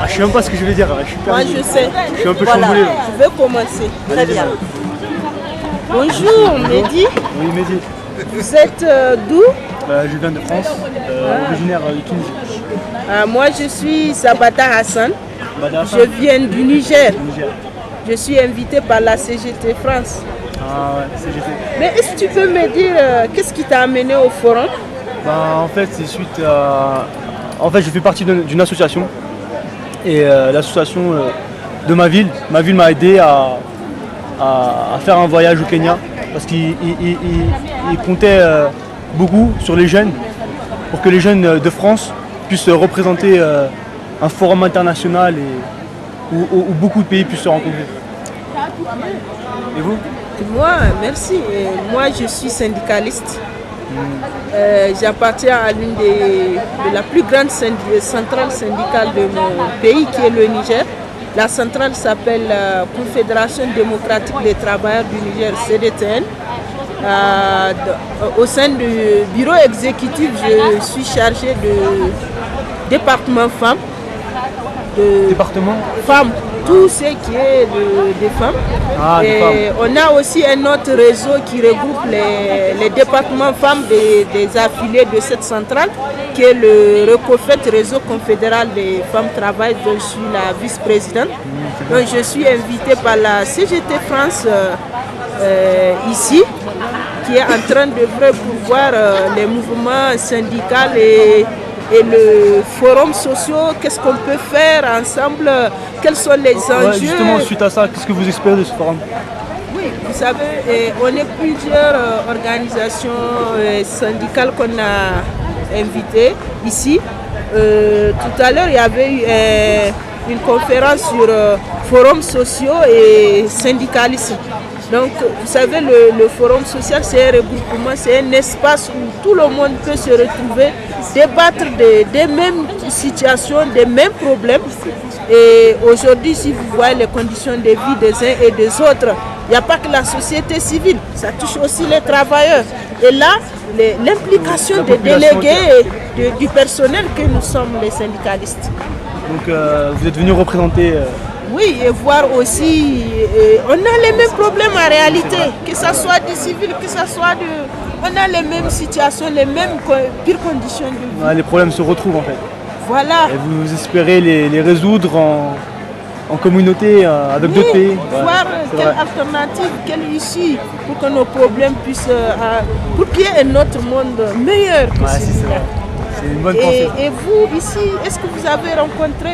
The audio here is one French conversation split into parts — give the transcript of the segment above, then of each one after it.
Je sais même pas ce que je vais dire. Je suis Moi, je sais. Je suis un peu Voilà. chamboulé. Je vais commencer. Très bien. Bonjour, Mehdi. Oui, Mehdi. Vous êtes d'où? Je viens de France, originaire de Tunisie. Moi, je suis Sabata Hassan. Bada Je viens du Niger. Niger. Je suis invitée par la CGT France. Ah ouais, CGT. Mais est-ce que tu peux me dire qu'est-ce qui t'a amené au forum? En fait, c'est suite à... En fait, je fais partie d'une association. Et l'association de ma ville m'a aidé à faire un voyage au Kenya. Parce qu'il comptait beaucoup sur les jeunes, pour que les jeunes de France puissent représenter un forum international où beaucoup de pays puissent se rencontrer. Et vous? Moi, merci. Moi, je suis syndicaliste. J'appartiens à l'une de la plus grande centrale syndicale de mon pays, qui est le Niger. La centrale s'appelle Confédération démocratique des travailleurs du Niger, CDTN. Au sein du bureau exécutif, je suis chargée de département femmes. Département Femmes, tout ce qui est des femmes. Et on a aussi un autre réseau qui regroupe les départements femmes des affiliés de cette centrale, qui est le RECOFET, Réseau confédéral des femmes travail, dont je suis la vice-présidente. Donc je suis invitée par la CGT France ici, qui est en train de voir les mouvements syndicaux et le forum social, qu'est-ce qu'on peut faire ensemble, quels sont les enjeux. Justement, suite à ça, qu'est-ce que vous espérez de ce forum? Oui, vous savez, on est plusieurs organisations syndicales qu'on a invitées ici. Tout à l'heure, il y avait eu une conférence sur forums sociaux et syndicalisme. Donc, vous savez, le forum social, c'est un regroupement, c'est un espace où tout le monde peut se retrouver, débattre des mêmes situations, des mêmes problèmes. Et aujourd'hui, si vous voyez les conditions de vie des uns et des autres, il n'y a pas que la société civile, ça touche aussi les travailleurs. Et là, l'implication des délégués et du personnel que nous sommes, les syndicalistes. Donc, vous êtes venu représenter... Oui, et voir aussi, on a les mêmes problèmes en réalité, que ce soit du civil, que ce soit on a les mêmes situations, les mêmes pires conditions de vie. Ouais, les problèmes se retrouvent en fait. Voilà. Et vous espérez les résoudre en communauté avec d'autres pays. Voir quelle alternative, quelle issue pour que nos problèmes puissent, pour qu'il y ait un autre monde meilleur que celui-là. C'est une bonne pensée. Et vous, ici, est-ce que vous avez rencontré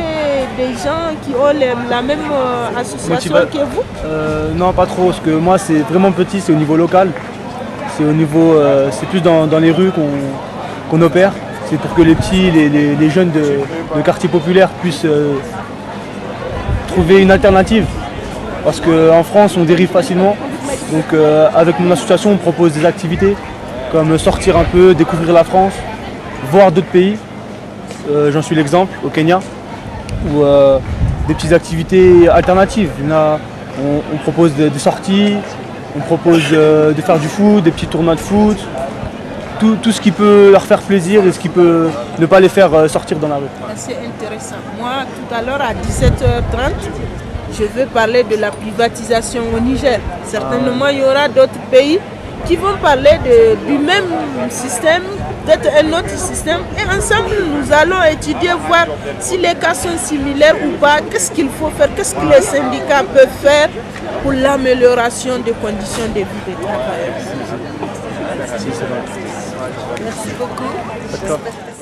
des gens qui ont la même association que vous? Non, pas trop, parce que moi, c'est vraiment petit, c'est au niveau local. C'est plus dans les rues qu'on opère. C'est pour que les petits, les jeunes de quartiers populaires puissent trouver une alternative. Parce qu'en France, on dérive facilement. Donc, avec mon association, on propose des activités comme sortir un peu, découvrir la France, voir d'autres pays. J'en suis l'exemple au Kenya, où des petites activités alternatives. On propose des sorties, on propose de faire du foot, des petits tournois de foot, tout ce qui peut leur faire plaisir et ce qui peut ne pas les faire sortir dans la rue. C'est intéressant. Moi, tout à l'heure à 17h30, je vais parler de la privatisation au Niger. Certainement, il y aura d'autres pays qui vont parler du même système, peut-être un autre système. Et ensemble, nous allons étudier, voir si les cas sont similaires ou pas, qu'est-ce qu'il faut faire, qu'est-ce que les syndicats peuvent faire pour l'amélioration des conditions de vie des travailleurs. Merci beaucoup. Merci beaucoup.